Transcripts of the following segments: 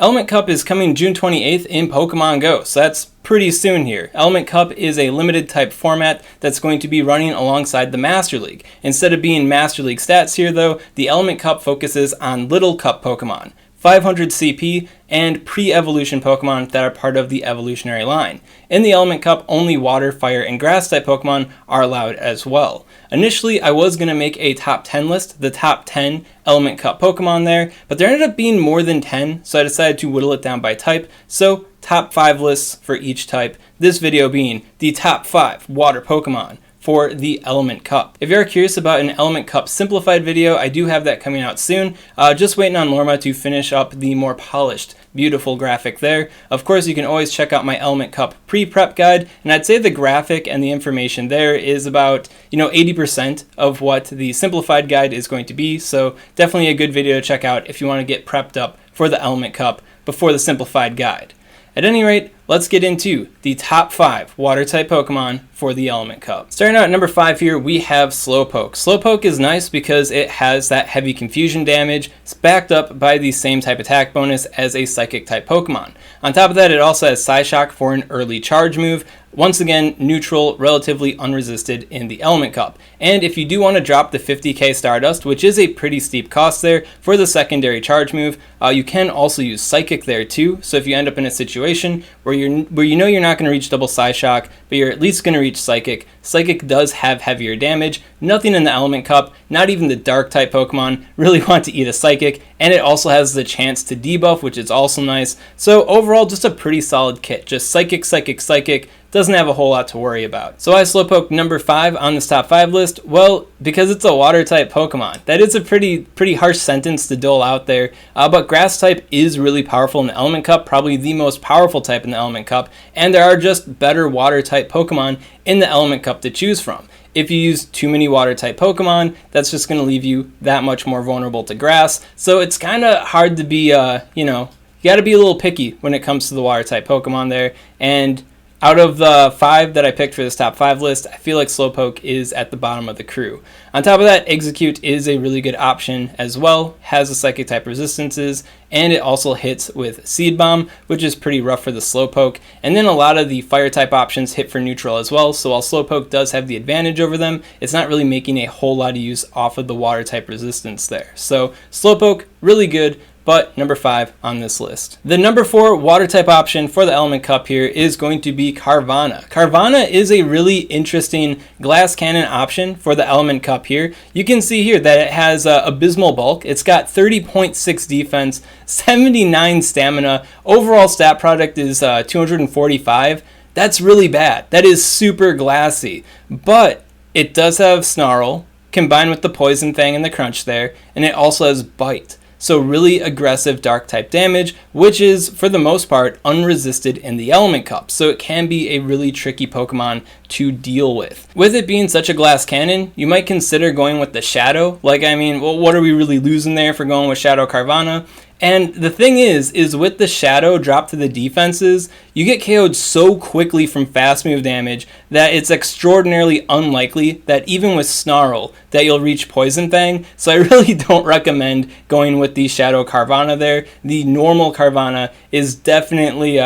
Element Cup is coming June 28th in Pokemon Go, so that's pretty soon here. Element Cup is a limited type format that's going to be running alongside the Master League. Instead of being Master League stats here though, the Element Cup focuses on Little Cup Pokemon, 500 CP, and pre-evolution Pokemon that are part of the evolutionary line. In the Element Cup, only Water, Fire, and Grass type Pokemon are allowed as well. Initially, I was going to make a top 10 list, the top 10 Element Cup Pokemon there, but there ended up being more than 10, so I decided to whittle it down by type, so top 5 lists for each type, this video being the top 5 Water Pokemon for the Element Cup. If you're curious about an Element Cup simplified video, I do have that coming out soon. Just waiting on Lorma to finish up the more polished, beautiful graphic there. Of course, you can always check out my Element Cup pre-prep guide, and I'd say the graphic and the information there is about 80% of what the simplified guide is going to be, so definitely a good video to check out if you want to get prepped up for the Element Cup before the simplified guide. At any rate, let's get into the top 5 Water-type Pokemon for the Element Cup. Starting out at number 5 here, we have Slowpoke. Slowpoke is nice because it has that heavy confusion damage. It's backed up by the same type attack bonus as a Psychic-type Pokemon. On top of that, it also has Psyshock for an early charge move. Once again, neutral, relatively unresisted in the Element Cup. And if you do want to drop the 50k Stardust, which is a pretty steep cost there for the secondary charge move, you can also use Psychic there too. So if you end up in a situation where you're not going to reach double Psyshock, but you're at least going to reach Psychic, Psychic does have heavier damage. Nothing in the Element Cup, not even the Dark-type Pokemon, really want to eat a Psychic, and it also has the chance to debuff, which is also nice. So overall, just a pretty solid kit. Just Psychic, Psychic, Psychic. Doesn't have a whole lot to worry about. So why Slowpoke number 5 on this top 5 list? Well, because it's a water type Pokemon. That is a pretty harsh sentence to dole out there, but grass type is really powerful in the Element Cup, probably the most powerful type in the Element Cup, and there are just better water type Pokemon in the Element Cup to choose from. If you use too many water type Pokemon, that's just going to leave you that much more vulnerable to grass. So it's kind of hard to be, you got to be a little picky when it comes to the water type Pokemon there. And out of the 5 that I picked for this top 5 list, I feel like Slowpoke is at the bottom of the crew. On top of that, Execute is a really good option as well, has the Psychic type resistances, and it also hits with Seed Bomb, which is pretty rough for the Slowpoke. And then a lot of the Fire type options hit for neutral as well, so while Slowpoke does have the advantage over them, it's not really making a whole lot of use off of the Water type resistance there. So Slowpoke, really good, but number 5 on this list. The number 4 water type option for the Element Cup here is going to be Carvanha. Carvanha is a really interesting glass cannon option for the Element Cup here. You can see here that it has abysmal bulk. It's got 30.6 defense, 79 stamina. Overall stat product is 245. That's really bad. That is super glassy. But it does have Snarl, combined with the Poison Fang and the Crunch there, and it also has Bite. So really aggressive dark type damage, which is for the most part unresisted in the Element Cup. So it can be a really tricky Pokemon to deal with. With it being such a glass cannon, you might consider going with the Shadow. Well, what are we really losing there for going with Shadow Carvanha? And the thing is with the Shadow drop to the defenses, you get KO'd so quickly from fast move damage that it's extraordinarily unlikely that even with Snarl that you'll reach Poison Fang. So I really don't recommend going with the Shadow Carvanha there. The normal Carvanha is definitely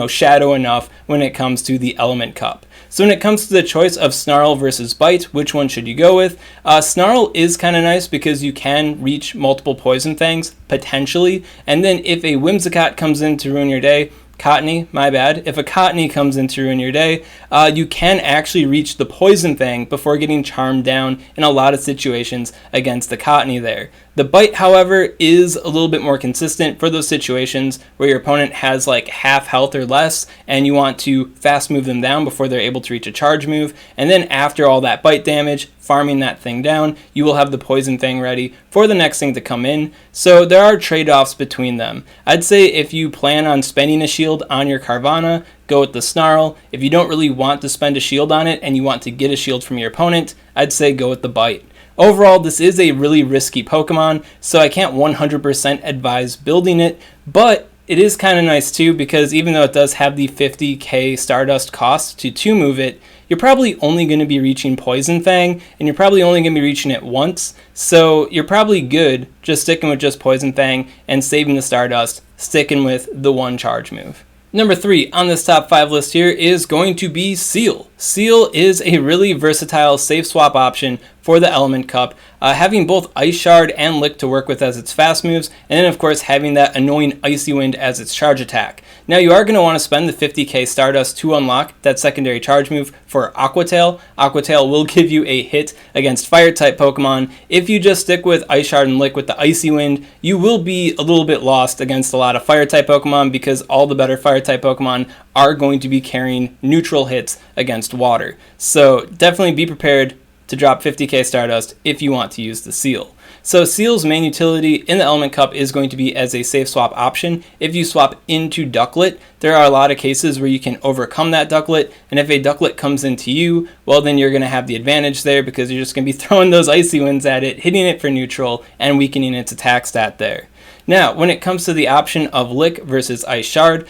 Shadow enough when it comes to the Element Cup. So when it comes to the choice of Snarl versus Bite, which one should you go with? Snarl is kind of nice because you can reach multiple Poison Fangs, potentially. And then if a Whimsicott comes in to ruin your day, Cottony, my bad. If a Cottony comes in to ruin your day, you can actually reach the Poison Fang before getting charmed down in a lot of situations against the Cottony there. The Bite, however, is a little bit more consistent for those situations where your opponent has like half health or less and you want to fast move them down before they're able to reach a charge move. And then after all that Bite damage, farming that thing down, you will have the Poison Fang ready for the next thing to come in. So there are trade-offs between them. I'd say if you plan on spending a shield on your Carvanha, go with the Snarl. If you don't really want to spend a shield on it and you want to get a shield from your opponent, I'd say go with the Bite. Overall, this is a really risky Pokemon, so I can't 100% advise building it, but it is kind of nice too because even though it does have the 50k Stardust cost to move it, you're probably only going to be reaching Poison Fang, and you're probably only going to be reaching it once, so you're probably good just sticking with just Poison Fang and saving the Stardust, sticking with the one charge move. Number 3 on this top 5 list here is going to be Seel. Seel is a really versatile safe swap option for the Element Cup, having both Ice Shard and Lick to work with as its fast moves, and then of course having that annoying Icy Wind as its charge attack. Now you are going to want to spend the 50k Stardust to unlock that secondary charge move for Aqua Tail. Aqua Tail will give you a hit against Fire type Pokemon. If you just stick with Ice Shard and Lick with the Icy Wind, you will be a little bit lost against a lot of Fire type Pokemon because all the better Fire type Pokemon are going to be carrying neutral hits against water. So definitely be prepared to drop 50k Stardust if you want to use the Seel. So Seel's main utility in the Element Cup is going to be as a safe swap option. If you swap into Ducklett, there are a lot of cases where you can overcome that Ducklett, and if a Ducklett comes into you, well then you're going to have the advantage there because you're just going to be throwing those Icy Winds at it, hitting it for neutral, and weakening its attack stat there. Now, when it comes to the option of Lick versus Ice Shard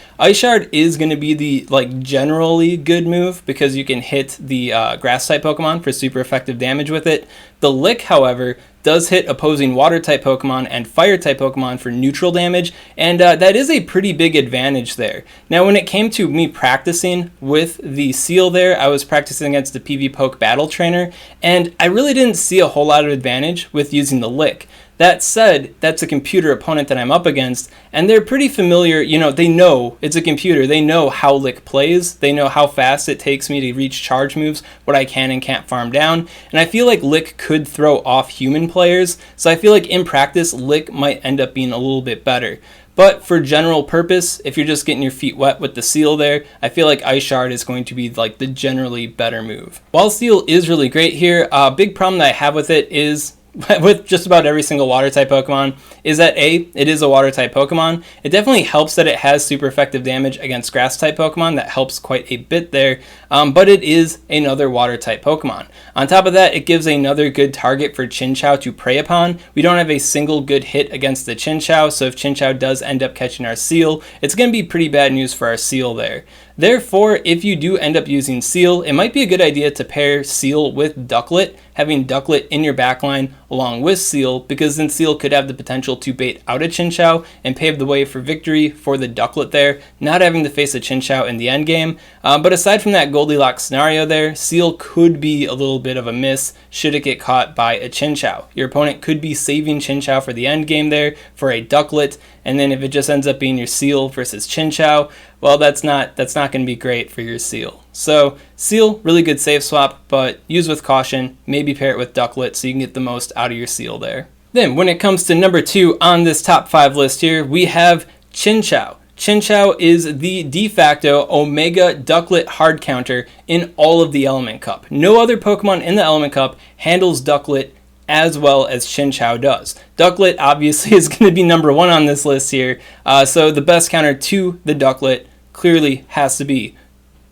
is going to be the generally good move because you can hit the Grass type Pokemon for super effective damage with it. The Lick, however, does hit opposing Water type Pokemon and Fire type Pokemon for neutral damage, and that is a pretty big advantage there. Now, when it came to me practicing with the Seel there, I was practicing against the PvPoke Battle Trainer, and I really didn't see a whole lot of advantage with using the Lick. That said, that's a computer opponent that I'm up against, and they're pretty familiar, they know it's a computer, they know how Lick plays, they know how fast it takes me to reach charge moves, what I can and can't farm down, and I feel like Lick could throw off human players, so I feel like in practice, Lick might end up being a little bit better. But for general purpose, if you're just getting your feet wet with the Seel there, I feel like Ice Shard is going to be the generally better move. While Seel is really great here, a big problem that I have with it is with just about every single water type Pokemon is that it is a water type Pokemon. It definitely helps that it has super effective damage against grass type Pokemon. That helps quite a bit there, but it is another water type Pokemon. On top of that, it gives another good target for Chinchou to prey upon. We don't have a single good hit against the Chinchou, so if Chinchou does end up catching our Seel, it's going to be pretty bad news for our Seel there. Therefore, if you do end up using Seel, it might be a good idea to pair Seel with Ducklett, having Ducklett in your backline along with Seel, because then Seel could have the potential to bait out a Chinchou and pave the way for victory for the Ducklett there, not having to face a Chinchou in the endgame. But aside from that Goldilocks scenario there, Seel could be a little bit of a miss should it get caught by a Chinchou. Your opponent could be saving Chinchou for the endgame there for a Ducklett, and then if it just ends up being your Seel versus Chinchou, well, that's not going to be great for your Seel. So Seel, really good safe swap, but use with caution. Maybe pair it with Ducklett so you can get the most out of your Seel there. Then when it comes to number 2 on this top 5 list here, we have Chinchou. Chinchou is the de facto Omega Ducklett hard counter in all of the Element Cup. No other Pokemon in the Element Cup handles Ducklett as well as Chinchou does. Ducklett obviously is going to be number 1 on this list here, so the best counter to the Ducklett clearly has to be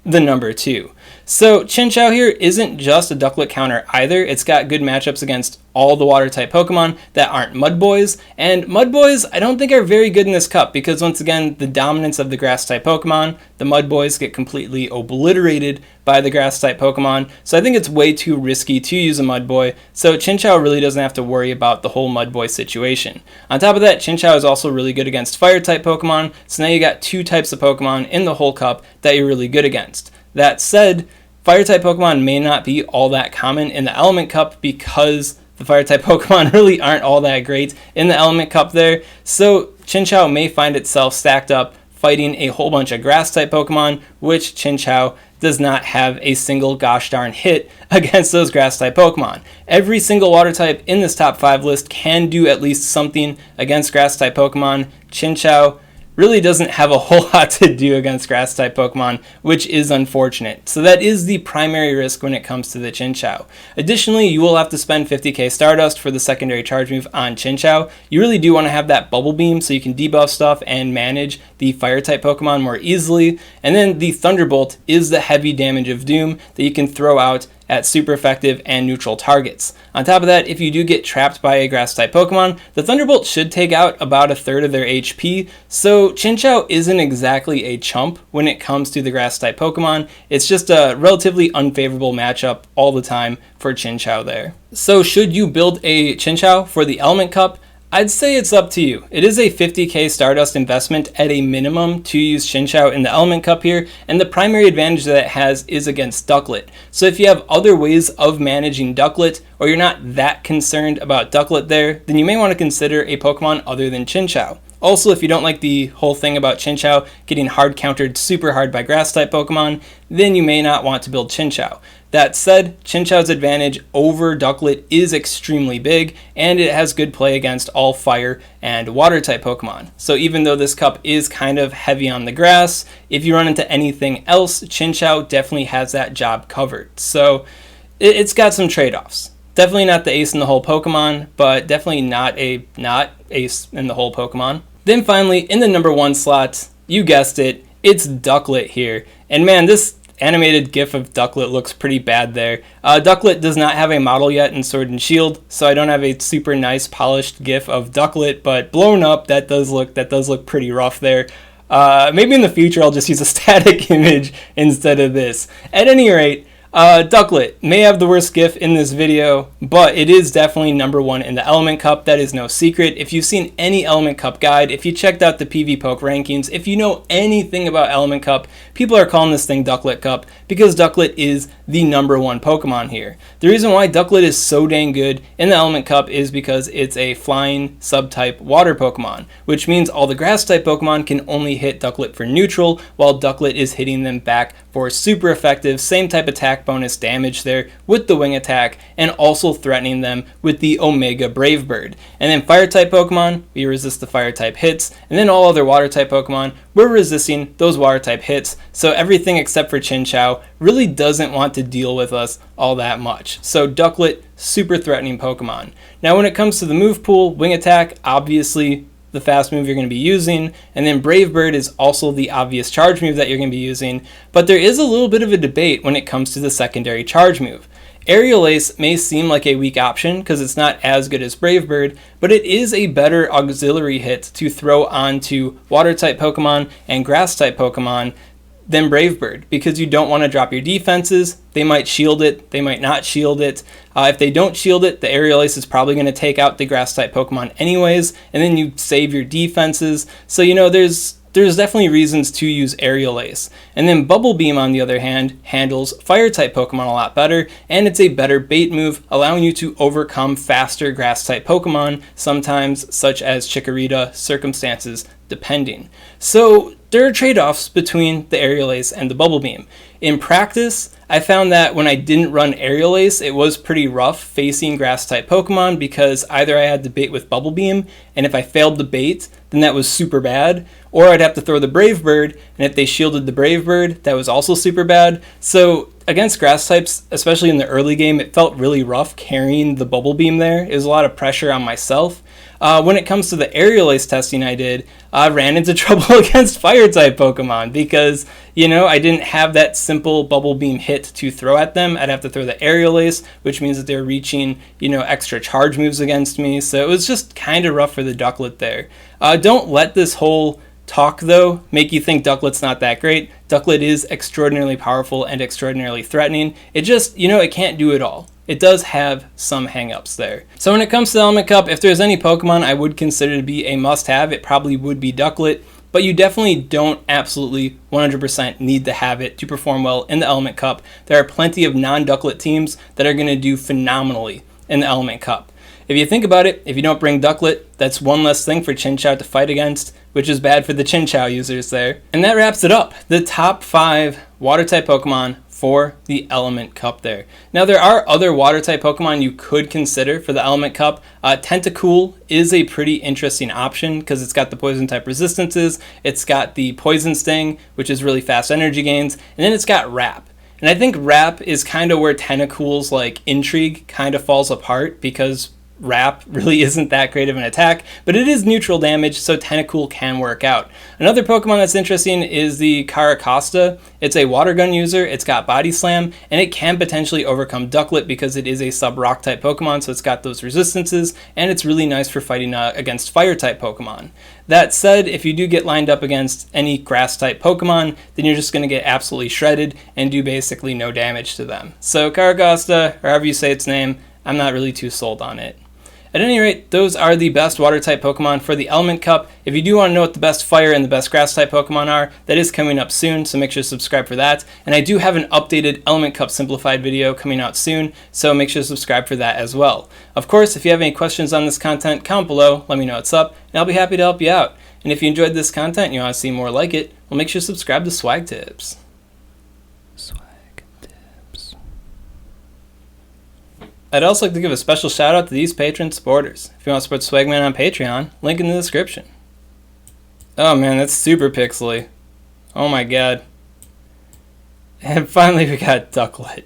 the number 2. So Chinchou here isn't just a Ducklett counter either. It's got good matchups against all the water type Pokemon that aren't Mud Boys, and Mud Boys I don't think are very good in this cup because once again the dominance of the grass type Pokemon, the Mud Boys get completely obliterated by the grass type Pokemon, so I think it's way too risky to use a Mud Boy, so Chinchou really doesn't have to worry about the whole Mud Boy situation. On top of that, Chinchou is also really good against fire type Pokemon, so now you got 2 types of Pokemon in the whole cup that you're really good against. That said, fire type Pokemon may not be all that common in the Element Cup because the fire type Pokemon really aren't all that great in the Element Cup there, so Chinchou may find itself stacked up fighting a whole bunch of grass type Pokemon, which Chinchou does not have a single gosh darn hit against those grass type Pokemon. Every single water type in this top 5 list can do at least something against grass type Pokemon. Chinchou really doesn't have a whole lot to do against grass type Pokemon, which is unfortunate. So that is the primary risk when it comes to the Chinchou. Additionally, you will have to spend 50k Stardust for the secondary charge move on Chinchou. You really do want to have that Bubble Beam so you can debuff stuff and manage the fire type Pokemon more easily. And then the Thunderbolt is the heavy damage of doom that you can throw out at super effective and neutral targets. On top of that, if you do get trapped by a grass type Pokemon, the Thunderbolt should take out about 1/3 of their HP, so Chinchou isn't exactly a chump when it comes to the grass type Pokemon. It's just a relatively unfavorable matchup all the time for Chinchou there. So should you build a Chinchou for the Element Cup? I'd say it's up to you. It is a 50k Stardust investment at a minimum to use Chinchou in the Element Cup here, and the primary advantage that it has is against Ducklett. So if you have other ways of managing Ducklett, or you're not that concerned about Ducklett there, then you may want to consider a Pokemon other than Chinchou. Also, if you don't like the whole thing about Chinchou getting hard countered super hard by grass-type Pokemon, then you may not want to build Chinchou. That said, Chinchou's advantage over Ducklett is extremely big, and it has good play against all fire and water-type Pokemon. So even though this cup is kind of heavy on the grass, if you run into anything else, Chinchou definitely has that job covered. So it's got some trade-offs. Definitely not the ace in the whole Pokemon, but definitely not ace in the whole Pokemon. Then finally, in the number 1 slot, you guessed it, it's Ducklett here. And man, this animated gif of Ducklett looks pretty bad there. Ducklett does not have a model yet in Sword and Shield, so I don't have a super nice polished gif of Ducklett, but blown up, that does look pretty rough there. Maybe in the future I'll just use a static image instead of this. At any rate, Ducklett may have the worst GIF in this video, but it is definitely number 1 in the Element Cup. That is no secret. If you've seen any Element Cup guide, if you checked out the PvPoke rankings, if you know anything about Element Cup, people are calling this thing Ducklett Cup because Ducklett is the number 1 Pokemon here. The reason why Ducklett is so dang good in the Element Cup is because it's a flying subtype water Pokemon, which means all the grass type Pokemon can only hit Ducklett for neutral, while Ducklett is hitting them back for super effective, same type attack bonus damage there with the wing attack, and also threatening them with the Omega Brave Bird. And then fire type Pokemon, we resist the fire type hits, and then all other water type Pokemon, we're resisting those water type hits, so everything except for Chinchou really doesn't want to deal with us all that much. So Ducklett, super threatening Pokemon. Now when it comes to the move pool, wing attack, obviously the fast move you're going to be using, and then Brave Bird is also the obvious charge move that you're going to be using, but there is a little bit of a debate when it comes to the secondary charge move. Aerial Ace may seem like a weak option because it's not as good as Brave Bird, but it is a better auxiliary hit to throw onto water type Pokemon and grass type Pokemon than Brave Bird, because you don't want to drop your defenses. They might shield it, they might not shield it. If they don't shield it, the Aerial Ace is probably going to take out the grass type Pokemon anyways, and then you save your defenses. So there's definitely reasons to use Aerial Ace. And then Bubble Beam, on the other hand, handles fire type Pokemon a lot better, and it's a better bait move, allowing you to overcome faster grass type Pokemon, sometimes such as Chikorita, circumstances depending. So there are trade-offs between the Aerial Ace and the Bubble Beam. In practice, I found that when I didn't run Aerial Ace, it was pretty rough facing grass-type Pokemon because either I had to bait with Bubble Beam, and if I failed the bait, then that was super bad, or I'd have to throw the Brave Bird, and if they shielded the Brave Bird, that was also super bad. So against grass types, especially in the early game, it felt really rough carrying the Bubble Beam there. It was a lot of pressure on myself. When it comes to the Aerial Ace testing I did, I ran into trouble against Fire-type Pokemon because, I didn't have that simple Bubble Beam hit to throw at them. I'd have to throw the Aerial Ace, which means that they're reaching, extra charge moves against me. So it was just kind of rough for the Ducklett there. Don't let this whole talk, though, make you think Ducklett's not that great. Ducklett is extraordinarily powerful and extraordinarily threatening. It just, it can't do it all. It does have some hangups there. So when it comes to the Element Cup, if there's any Pokemon I would consider to be a must-have, it probably would be Ducklett, but you definitely don't absolutely 100% need to have it to perform well in the Element Cup. There are plenty of non-Ducklett teams that are going to do phenomenally in the Element Cup. If you think about it, if you don't bring Ducklett, that's one less thing for Chinchou to fight against, which is bad for the Chinchou users there. And that wraps it up. The top 5 Water-type Pokemon for the Element Cup there. Now there are other water-type Pokemon you could consider for the Element Cup. Tentacool is a pretty interesting option because it's got the Poison-type resistances, it's got the Poison Sting, which is really fast energy gains, and then it's got Wrap. And I think Wrap is kind of where Tentacool's Intrigue kind of falls apart because Wrap really isn't that great of an attack, but it is neutral damage, so Tentacool can work out. Another Pokemon that's interesting is the Carvanha. It's a Water Gun user, it's got Body Slam, and it can potentially overcome Ducklett because it is a sub-rock type Pokemon, so it's got those resistances, and it's really nice for fighting against fire type Pokemon. That said, if you do get lined up against any grass type Pokemon, then you're just going to get absolutely shredded and do basically no damage to them. So Carvanha, or however you say its name, I'm not really too sold on it. At any rate, those are the best water type Pokemon for the Element Cup. If you do want to know what the best fire and the best grass type Pokemon are, that is coming up soon, so make sure to subscribe for that. And I do have an updated Element Cup simplified video coming out soon, so make sure to subscribe for that as well. Of course, if you have any questions on this content, comment below, let me know what's up, and I'll be happy to help you out. And if you enjoyed this content and you want to see more like it, well, make sure to subscribe to SwagTips. I'd also like to give a special shout out to these patron supporters. If you want to support Swagman on Patreon, link in the description. Oh man, that's super pixely. Oh my god. And finally we got Ducklett.